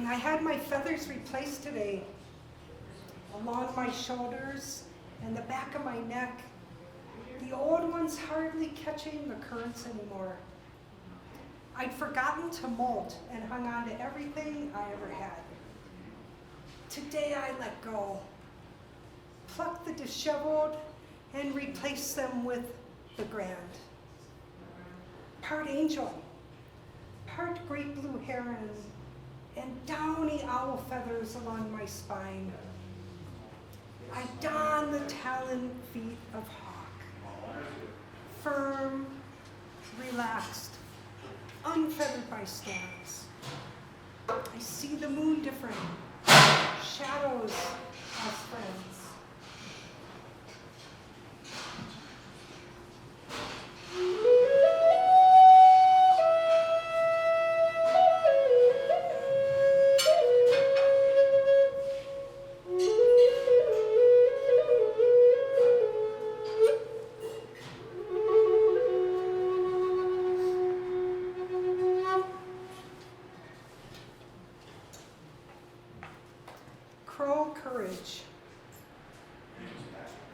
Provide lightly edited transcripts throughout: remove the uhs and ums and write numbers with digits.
I had my feathers replaced today along my shoulders and the back of my neck. The old ones hardly catching the currents anymore. I'd forgotten to molt and hung on to everything I ever had. Today I let go, plucked the disheveled and replaced them with the grand. Part angel, part great blue heron, and downy owl feathers along my spine. I don the taloned feet of hawk, firm, relaxed, unfettered by storms. I see the moon different, shadows as friends. Crow courage.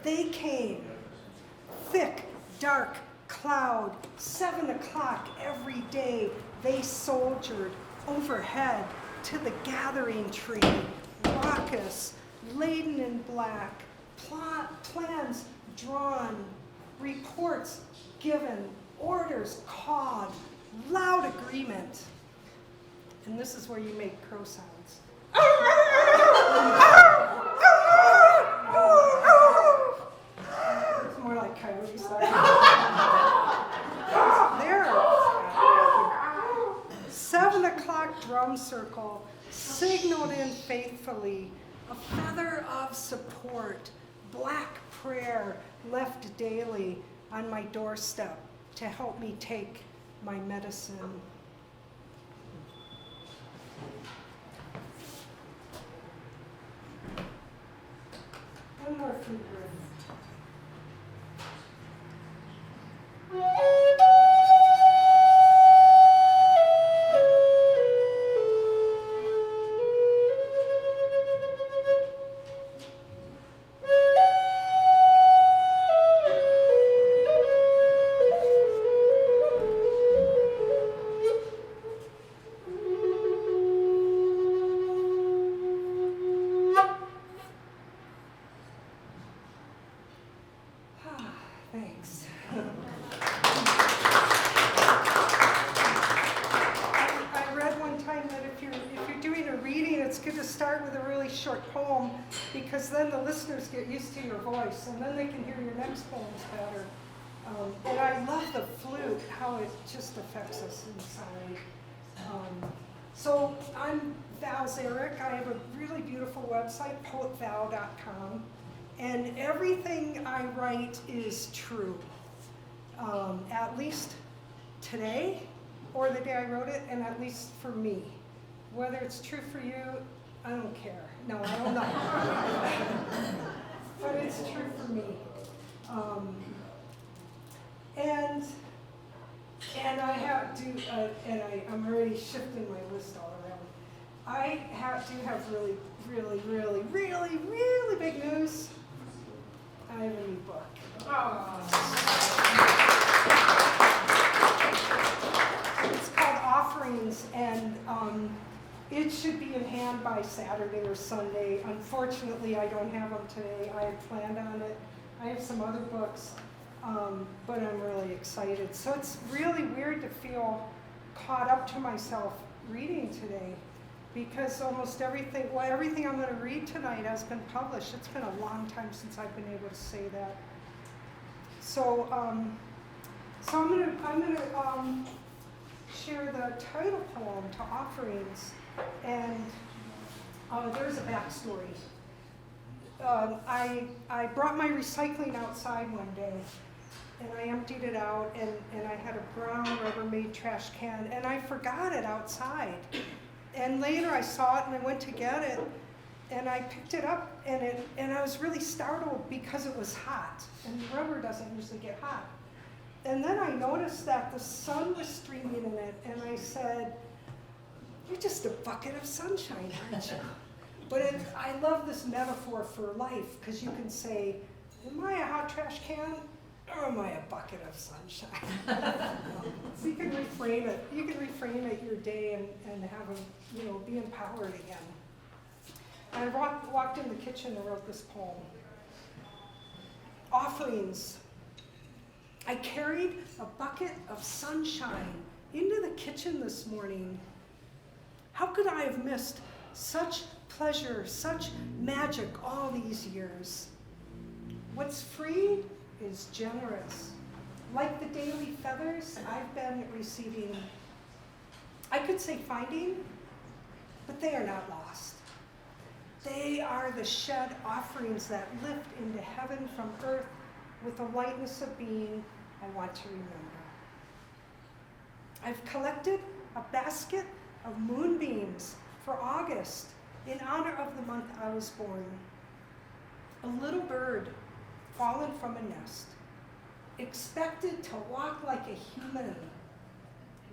They came, thick, dark cloud, 7 o'clock every day. They soldiered overhead to the gathering tree, raucous, laden in black, plans drawn, reports given, orders called, loud agreement. And this is where you make crow sounds. It's more like coyotes. There. 7 o'clock drum circle, signaled in faithfully, a feather of support, black prayer left daily on my doorstep to help me take my medicine. One more flute riff. Thanks. I read one time that if you're doing a reading, it's good to start with a really short poem, because then the listeners get used to your voice, and then they can hear your next poems better. And I love the flute, how it just affects us inside. So I'm Val Szarek. I have a really beautiful website, poetval.com. And everything I write is true, at least today, or the day I wrote it, and at least for me. Whether it's true for you, I don't care. No, I don't know. But it's true for me. And I have to, I'm already shifting my list all around. I do have really, really, really, really, really big news. I have a new book. It's called Offerings, and it should be in hand by Saturday or Sunday. Unfortunately, I don't have them today. I had planned on it. I have some other books, but I'm really excited. So it's really weird to feel caught up to myself reading today, because almost everything I'm going to read tonight has been published. It's been a long time since I've been able to say that. So, I'm going to share the title poem to Offerings, and there's a backstory. I brought my recycling outside one day, and I emptied it out, and I had a brown Rubbermaid trash can, and I forgot it outside. And later I saw it, and I went to get it, and I picked it up, and I was really startled because it was hot, and rubber doesn't usually get hot. And then I noticed that the sun was streaming in it, and I said, "You're just a bucket of sunshine, aren't you?" But I love this metaphor for life, because you can say, "Am I a hot trash can, or am I a bucket of sunshine?" So you can reframe it. You can reframe it your day and have be empowered again. I walked in the kitchen and wrote this poem. Offerings. I carried a bucket of sunshine into the kitchen this morning. How could I have missed such pleasure, such magic all these years? What's free is generous. Like the daily feathers I've been receiving. I could say finding, but they are not lost. They are the shed offerings that lift into heaven from earth with the lightness of being I want to remember. I've collected a basket of moonbeams for August in honor of the month I was born. A little bird fallen from a nest, expected to walk like a human,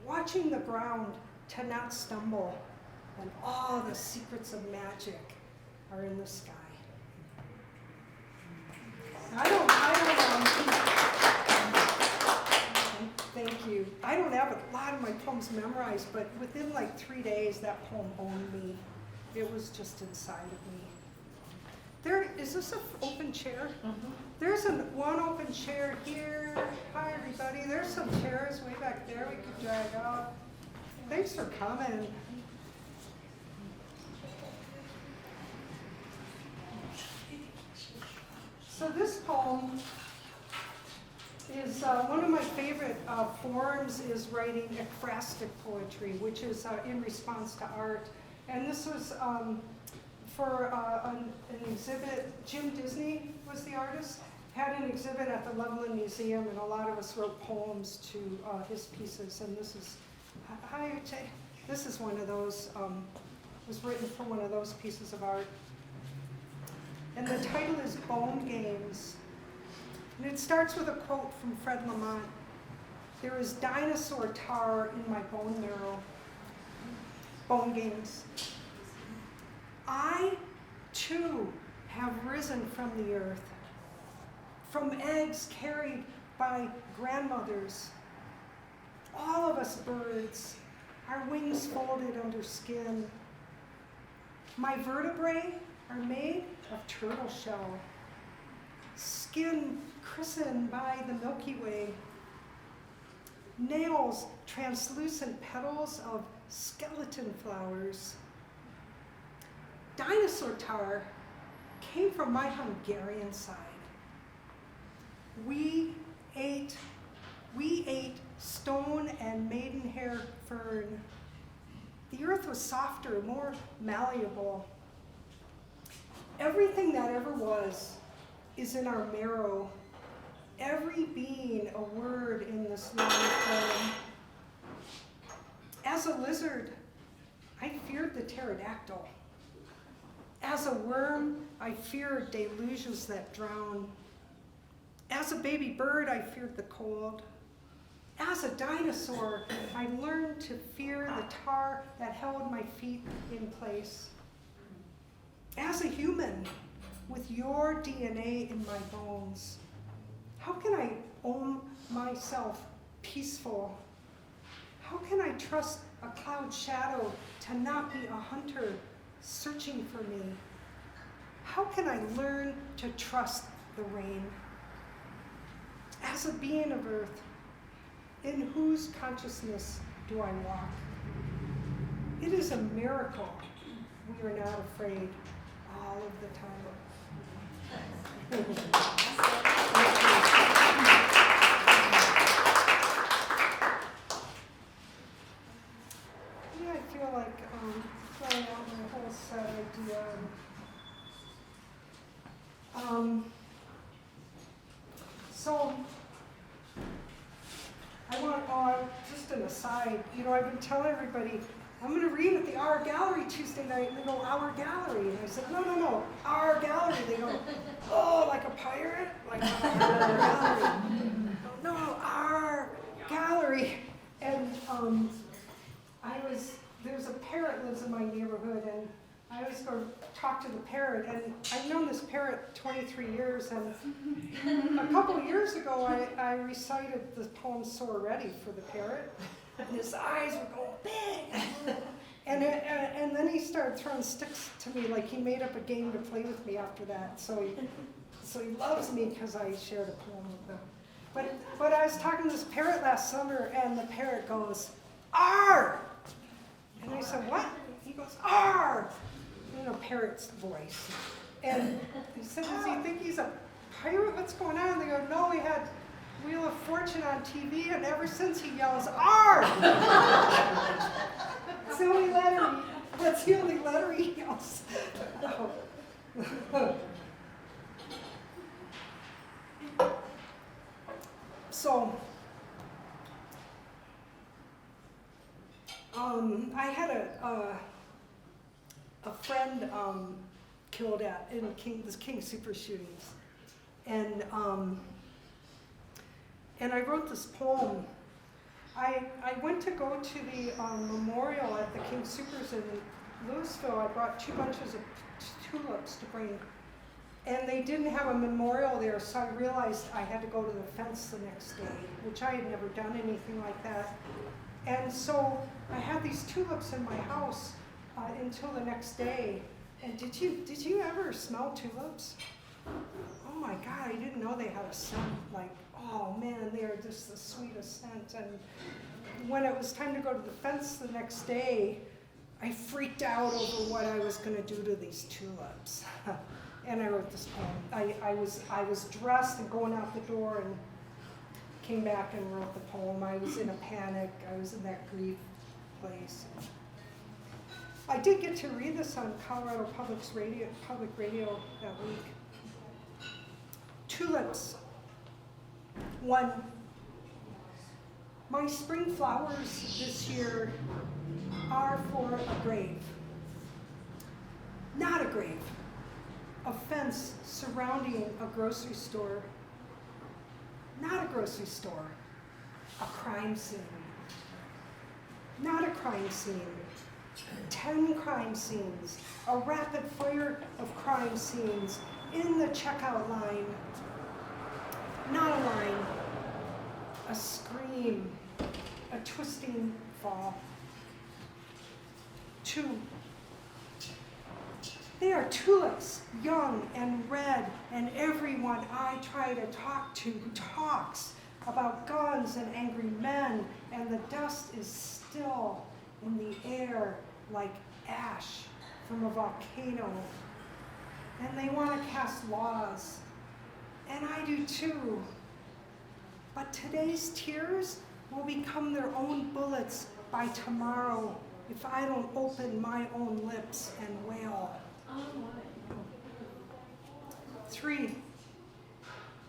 watching the ground to not stumble, and all the secrets of magic are in the sky. Thank you. I don't have a lot of my poems memorized, but within like 3 days, that poem owned me. It was just inside of me. Is this an open chair? Mm-hmm. There's one open chair here. Hi, everybody. There's some chairs way back there we could drag out. Thanks for coming. So this poem is one of my favorite forms is writing ekphrastic poetry, which is in response to art. And this was for an exhibit. Jim Disney was the artist, had an exhibit at the Loveland Museum, and a lot of us wrote poems to his pieces. And this is, hi, Uche. This is one of those, was written for one of those pieces of art. And the title is Bone Games. And it starts with a quote from Fred Lamont. There is dinosaur tar in my bone marrow. Bone games. I, too, have risen from the earth, from eggs carried by grandmothers. All of us birds, our wings folded under skin. My vertebrae are made of turtle shell, skin christened by the Milky Way, nails translucent petals of skeleton flowers. Dinosaur tar came from my Hungarian side. We ate stone and maidenhair fern. The earth was softer, more malleable. Everything that ever was is in our marrow. Every being a word in this long poem. As a lizard, I feared the pterodactyl. As a worm, I feared deluges that drown. As a baby bird, I feared the cold. As a dinosaur, I learned to fear the tar that held my feet in place. As a human, with your DNA in my bones, how can I own myself peaceful? How can I trust a cloud shadow to not be a hunter searching for me? How can I learn to trust the rain? As a being of earth, in whose consciousness do I walk? It is a miracle we are not afraid all of the time. Yeah, I feel like throwing out my whole set idea. So I want, just an aside, I've been telling everybody, I'm going to read at the Our Gallery Tuesday night, and they go, Our Gallery. And I said, no, Our Gallery. They go, oh, like a pirate? Like Our Gallery. No, Our Gallery. And there's a parrot lives in my neighborhood, and I always go talk to the parrot, and I've known this parrot 23 years, and a couple of years ago I recited the poem So Ready for the parrot, and his eyes were going big, and then he started throwing sticks to me, like he made up a game to play with me after that, so he loves me because I shared a poem with him. But I was talking to this parrot last summer, and the parrot goes, "Arr!" And I said, "What?" He goes, "Arr!" Parrot's voice. And he said, "Does he think he's a pirate? What's going on?" They go, "No, we had Wheel of Fortune on TV, and ever since he yells, 'Arr!'" That's the only letter he yells. So, I had a friend killed in the King Super shootings, and I wrote this poem. I went to go to the memorial at the King Supers in Louisville. I brought 2 bunches of tulips to bring, and they didn't have a memorial there, so I realized I had to go to the fence the next day, which I had never done anything like that. And so I had these tulips in my house until the next day. And did you ever smell tulips? Oh my God, I didn't know they had a scent. Like, oh man, they are just the sweetest scent. And when it was time to go to the fence the next day, I freaked out over what I was going to do to these tulips. And I wrote this poem. I was dressed and going out the door, and came back and wrote the poem. I was in a panic. I was in that grief place. I did get to read this on Colorado Public Radio that week. Tulips. 1. My spring flowers this year are for a grave. Not a grave. A fence surrounding a grocery store. Not a grocery store. A crime scene. Not a crime scene. 10 crime scenes. A rapid fire of crime scenes in the checkout line. Not a line. A scream. A twisting fall. 2. They are tulips, young and red, and everyone I try to talk to talks about guns and angry men, and the dust is still in the air like ash from a volcano. And they want to cast laws, and I do too. But today's tears will become their own bullets by tomorrow if I don't open my own lips and wail. 3,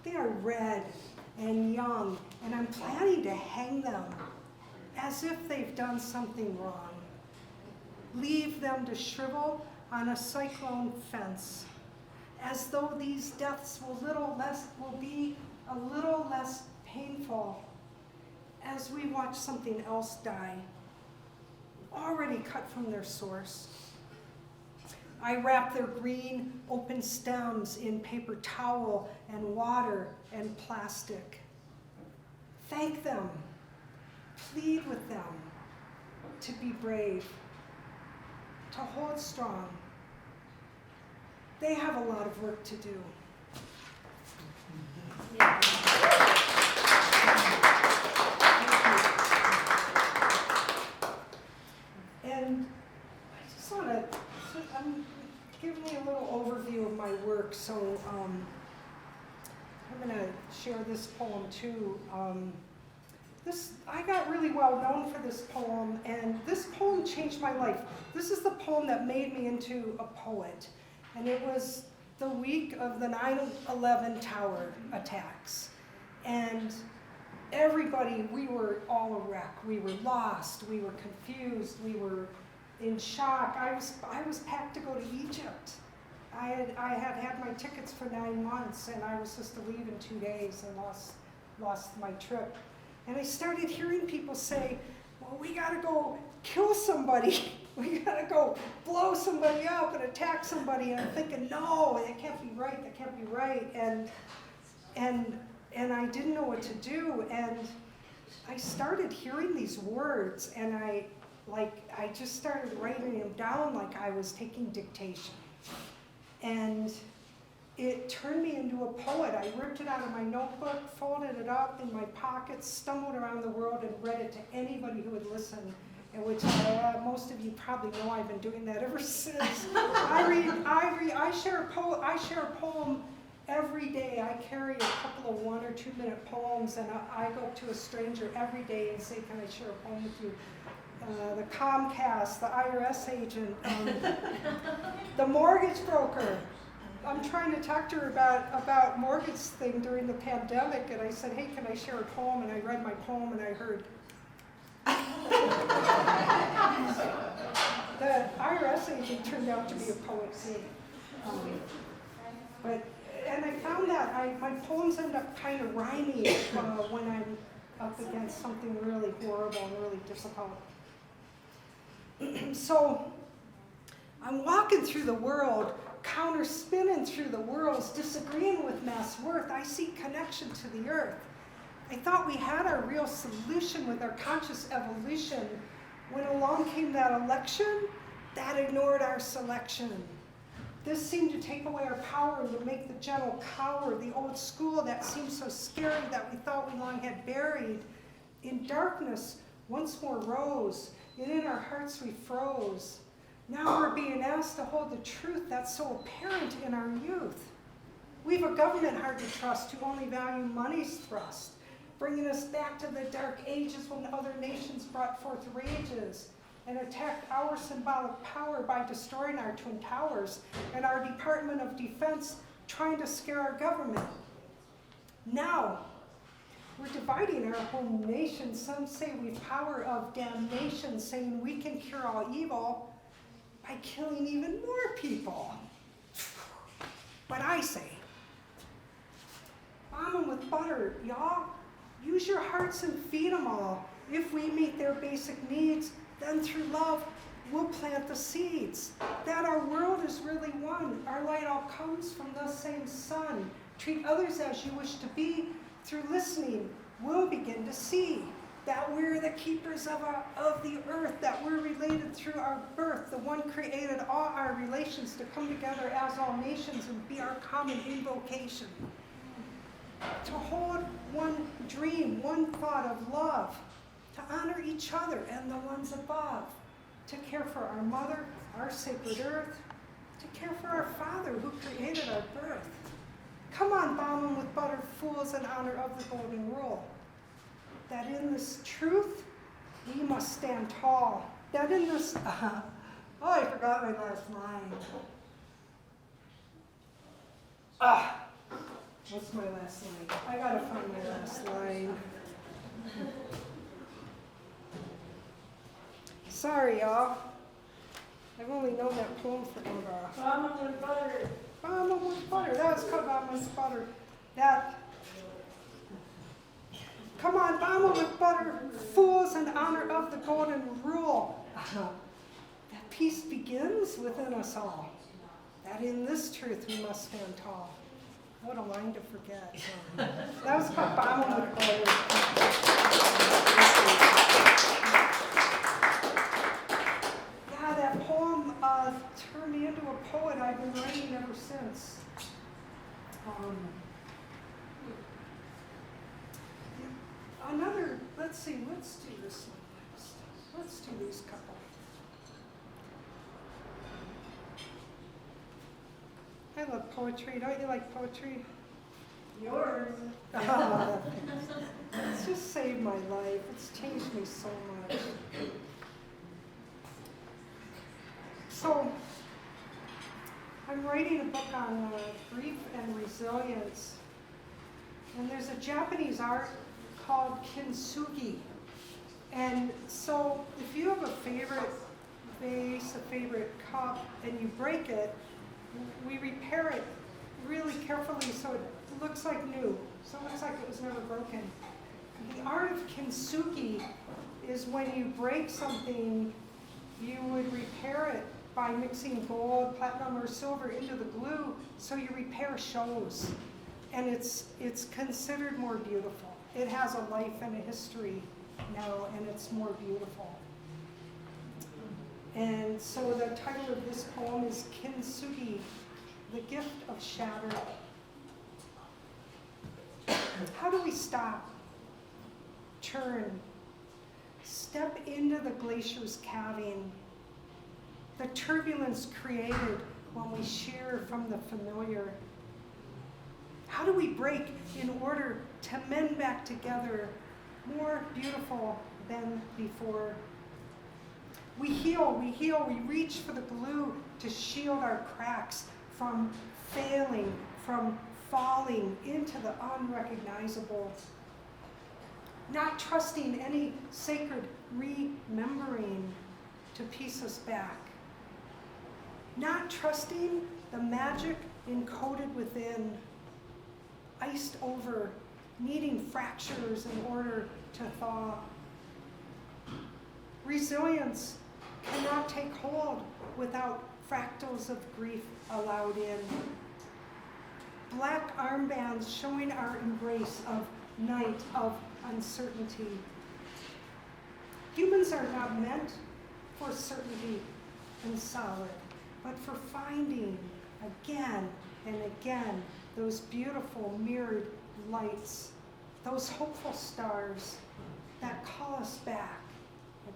they are red and young, and I'm planning to hang them as if they've done something wrong. Leave them to shrivel on a cyclone fence, as though these deaths will be a little less painful as we watch something else die, already cut from their source. I wrap their green, open stems in paper towel and water and plastic. Thank them, plead with them to be brave, to hold strong. They have a lot of work to do. Yeah. work, so I'm going to share this poem too. I got really well known for this poem, and this poem changed my life. This is the poem that made me into a poet, and it was the week of the 9/11 tower attacks. And everybody, we were all a wreck. We were lost, we were confused, we were in shock. I was packed to go to Egypt. I had my tickets for 9 months, and I was supposed to leave in 2 days and lost my trip. And I started hearing people say, well, we gotta go kill somebody. We gotta go blow somebody up and attack somebody. And I'm thinking, no, that can't be right, that can't be right. And I didn't know what to do. And I started hearing these words, and I just started writing them down like I was taking dictation. And it turned me into a poet. I ripped it out of my notebook, folded it up in my pockets, stumbled around the world and read it to anybody who would listen, and which most of you probably know I've been doing that ever since. I share a poem every day. I carry a couple of 1 or 2 minute poems, and I go up to a stranger every day and say, can I share a poem with you? The Comcast, the IRS agent, the mortgage broker. I'm trying to talk to her about mortgage thing during the pandemic, and I said, hey, can I share a poem? And I read my poem, and I heard. The IRS agent turned out to be a poet too. And I found that my poems end up kind of rhyming when I'm up against something really horrible and really difficult. So I'm walking through the world, counter-spinning through the worlds, disagreeing with mass worth. I see connection to the earth. I thought we had our real solution with our conscious evolution. When along came that election, that ignored our selection. This seemed to take away our power and to make the gentle cower. The old school that seemed so scary that we thought we long had buried. In darkness, once more rose, and in our hearts we froze. Now we're being asked to hold the truth that's so apparent in our youth. We've a government hard to trust who only value money's thrust, bringing us back to the dark ages when other nations brought forth rages and attacked our symbolic power by destroying our twin towers and our Department of Defense trying to scare our government. Now, we're dividing our home nation. Some say we've power of damnation, saying we can cure all evil by killing even more people. But I say, bomb them with butter, y'all. Use your hearts and feed them all. If we meet their basic needs, then through love, we'll plant the seeds. That our world is really one. Our light all comes from the same sun. Treat others as you wish to be. Through listening, we'll begin to see that we're the keepers of the earth, that we're related through our birth. The one created all our relations to come together as all nations and be our common invocation. To hold one dream, one thought of love, to honor each other and the ones above, to care for our mother, our sacred earth, to care for our Father who created our birth. Come on, bomb them with butter, fools, in honor of the golden rule. That in this truth, we must stand tall. That in this, I forgot my last line. What's my last line? I gotta find my last line. Sorry, y'all. I've only known that poem forever. Bomb them with butter. Bomb them with butter. That was called bomb with butter. Come on, bomb them with butter, fools, in honor of the golden rule. That peace begins within us all. That in this truth we must stand tall. What a line to forget. That was called bomb them with butter. Yeah, that poem turned me into a poet. I've been writing ever since. Let's see, let's do this one next. Let's do these couple. I love poetry. Don't you like poetry? Yours. It's just saved my life. It's changed me so much. So, I'm writing a book on grief and resilience. And there's a Japanese art called kintsugi. And so, if you have a favorite vase, a favorite cup, and you break it, we repair it really carefully so it looks like new. So it looks like it was never broken. The art of kintsugi is when you break something, you would repair it by mixing gold, platinum, or silver into the glue, so your repair shows. And it's considered more beautiful. It has a life and a history now, and it's more beautiful. And so the title of this poem is Kintsugi, the Gift of Shatter. How do we stop, turn, step into the glacier's calving, the turbulence created when we shear from the familiar? How do we break in order to mend back together, more beautiful than before? We heal, we reach for the glue to shield our cracks from failing, from falling into the unrecognizable. Not trusting any sacred remembering to piece us back. Not trusting the magic encoded within, iced over, needing fractures in order to thaw. Resilience cannot take hold without fractals of grief allowed in. Black armbands showing our embrace of night, of uncertainty. Humans are not meant for certainty and solid, but for finding again and again those beautiful mirrored lights, those hopeful stars that call us back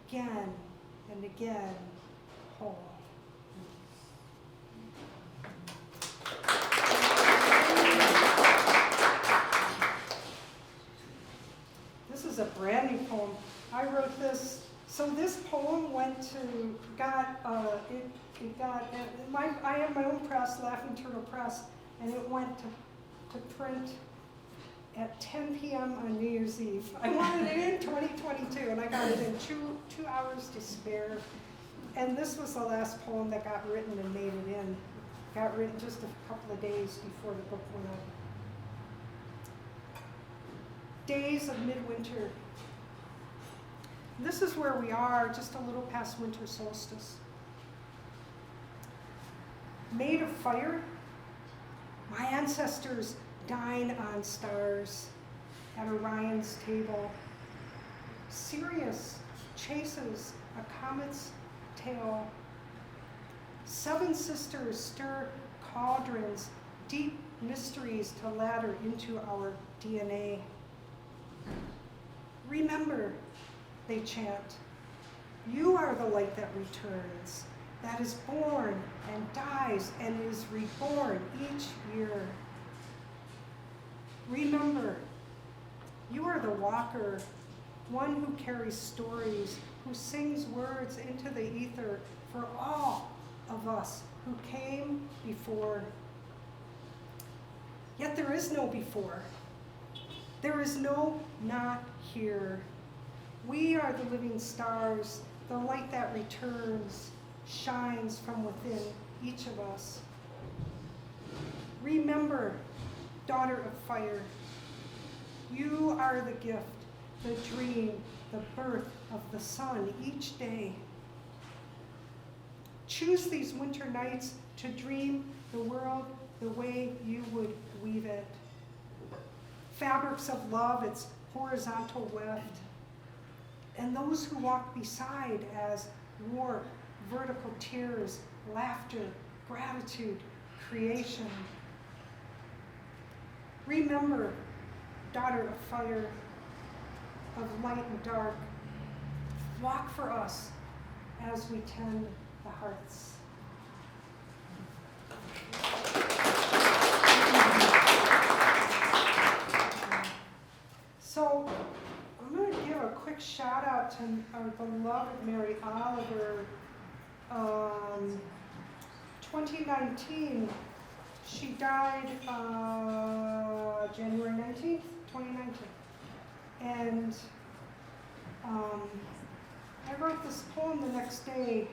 again and again whole. This is a brand new poem. I wrote this. So this poem went to, I have my own press, Laughing Turtle Press, and it went to print at 10 p.m. on New Year's Eve. I wanted it in 2022, and I got it in two hours to spare. And this was the last poem that got written and made it in. Got written just a couple of days before the book went out. Days of midwinter. This is where we are, just a little past winter solstice. Made of fire, my ancestors dine on stars at Orion's table. Sirius chases a comet's tail. 7 sisters stir cauldrons, deep mysteries to ladder into our DNA. Remember, they chant, you are the light that returns, that is born and dies and is reborn each year. Remember, you are the walker, one who carries stories, who sings words into the ether for all of us who came before. Yet there is no before. There is no not here. We are the living stars, the light that returns, shines from within each of us. Remember, daughter of fire, you are the gift, the dream, the birth of the sun each day. Choose these winter nights to dream the world the way you would weave it. Fabrics of love, its horizontal weft. And those who walk beside as warp, vertical tears, laughter, gratitude, creation. Remember, daughter of fire, of light and dark, walk for us as we tend the hearts. to our beloved Mary Oliver. 2019, she died January 19th, 2019. And I wrote this poem the next day,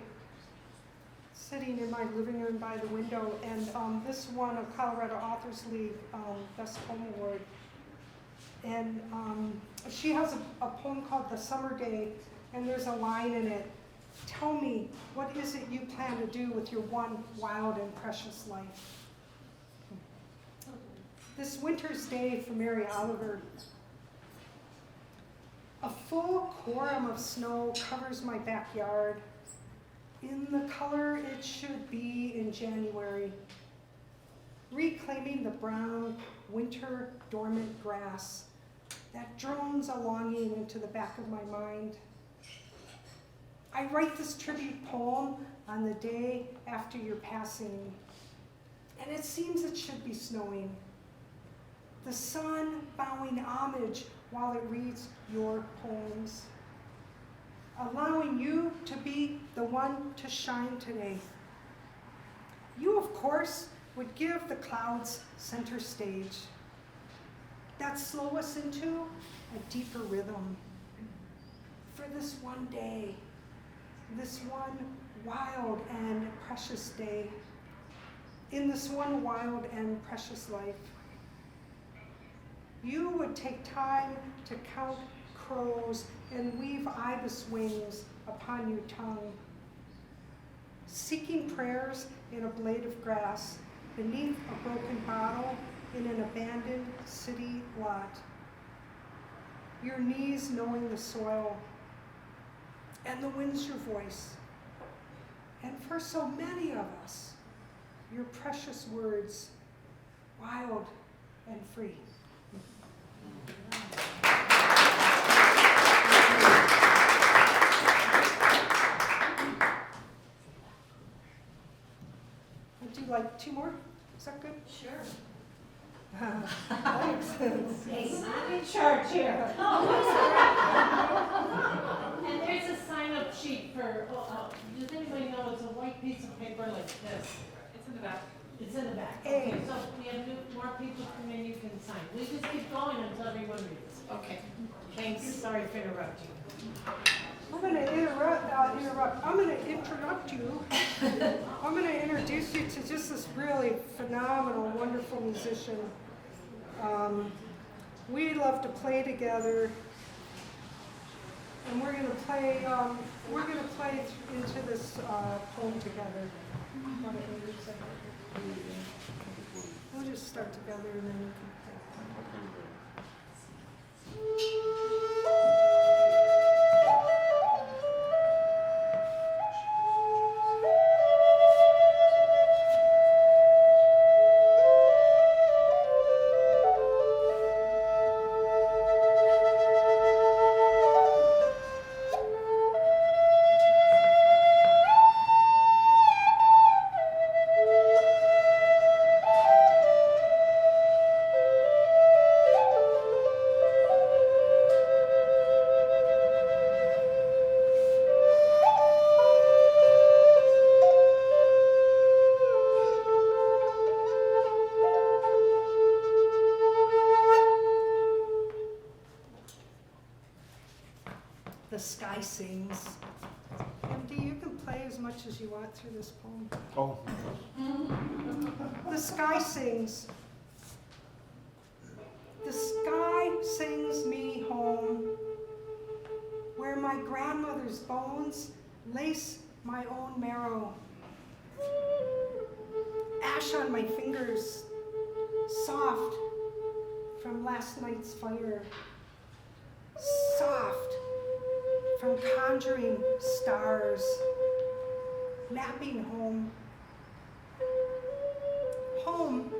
sitting in my living room by the window, and this won a Colorado Authors League Best Poem Award. And she has a poem called The Summer Day, and there's a line in it, "Tell me, what is it you plan to do with your one wild and precious life?" This winter's day for Mary Oliver. A full quorum of snow covers my backyard, in the color it should be in January, reclaiming the brown, winter dormant grass that drones a longing into the back of my mind. I write this tribute poem on the day after your passing, and it seems it should be snowing. The sun bowing homage while it reads your poems, allowing you to be the one to shine today. You, of course, would give the clouds center stage, that slow us into a deeper rhythm. For this one day, this one wild and precious day, in this one wild and precious life, you would take time to count crows and weave ibis wings upon your tongue, seeking prayers in a blade of grass beneath a broken bottle in an abandoned city lot, your knees knowing the soil, and the wind's your voice. And for so many of us, your precious words, wild and free. Would you like two more? Is that good? Sure. Thanks. Hey, I'm in charge here. And there's a sign-up sheet for, does anybody know, it's a white piece of paper like this. It's in the back. It's in the back. Hey. Okay, so we have more people come in, you can sign. We just keep going until everyone reads. Okay. Thanks, sorry for interrupting. I'm going to interrupt. I'm going to interrupt you. I'm going to introduce you to just this really phenomenal, wonderful musician. We love to play together, and we're going to play. Into this poem together. We'll just start together, and then you can The sky sings. Andy, you can play as much as you want through this poem. Oh. The sky sings. The sky sings me home, where my grandmother's bones lace my own marrow. Ash on my fingers, soft from last night's fire. Soft from conjuring stars, mapping home. Home,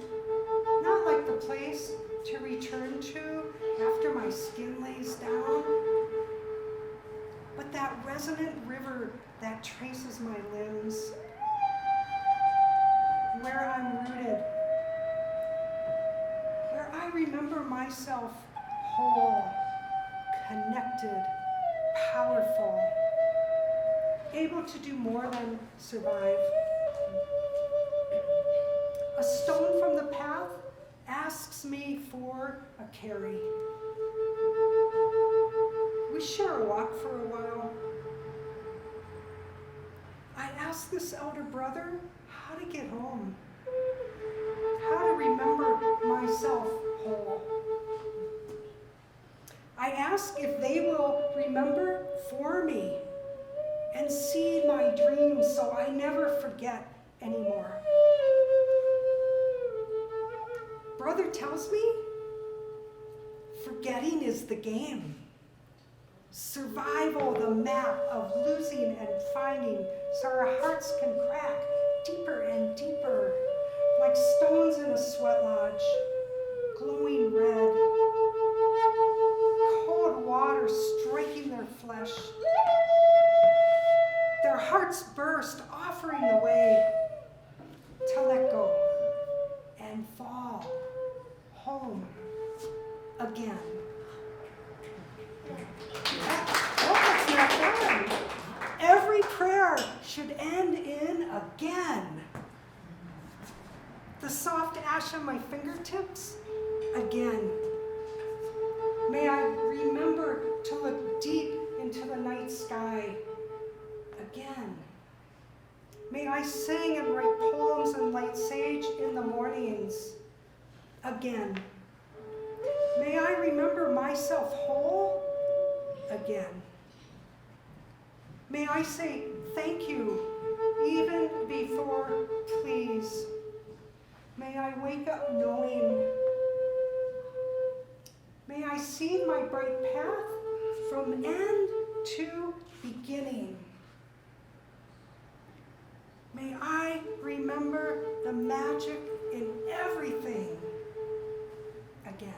not like the place to return to after my skin lays down, but that resonant river that traces my limbs, where I'm rooted, where I remember myself whole, connected, powerful, able to do more than survive. A stone from the path asks me for a carry. We share a walk for a while. I ask this elder brother how to get home, how to remember myself whole. I ask if they will remember for me and see my dreams so I never forget anymore. Brother tells me forgetting is the game. Survival, the map of losing and finding, so our hearts can crack deeper and deeper, like stones in a sweat lodge, glowing red, cold water striking their flesh. Their hearts burst, offering the way to let go and fall home again. Oh, it's not done. Every prayer should end in again. The soft ash on my fingertips, again. May I remember to look deep into the night sky, again. May I sing and write poems and light sage in the mornings, again. May I remember myself whole, again. May I say thank you even before please. May I wake up knowing. May I see my bright path from end to beginning. May I remember the magic in everything again.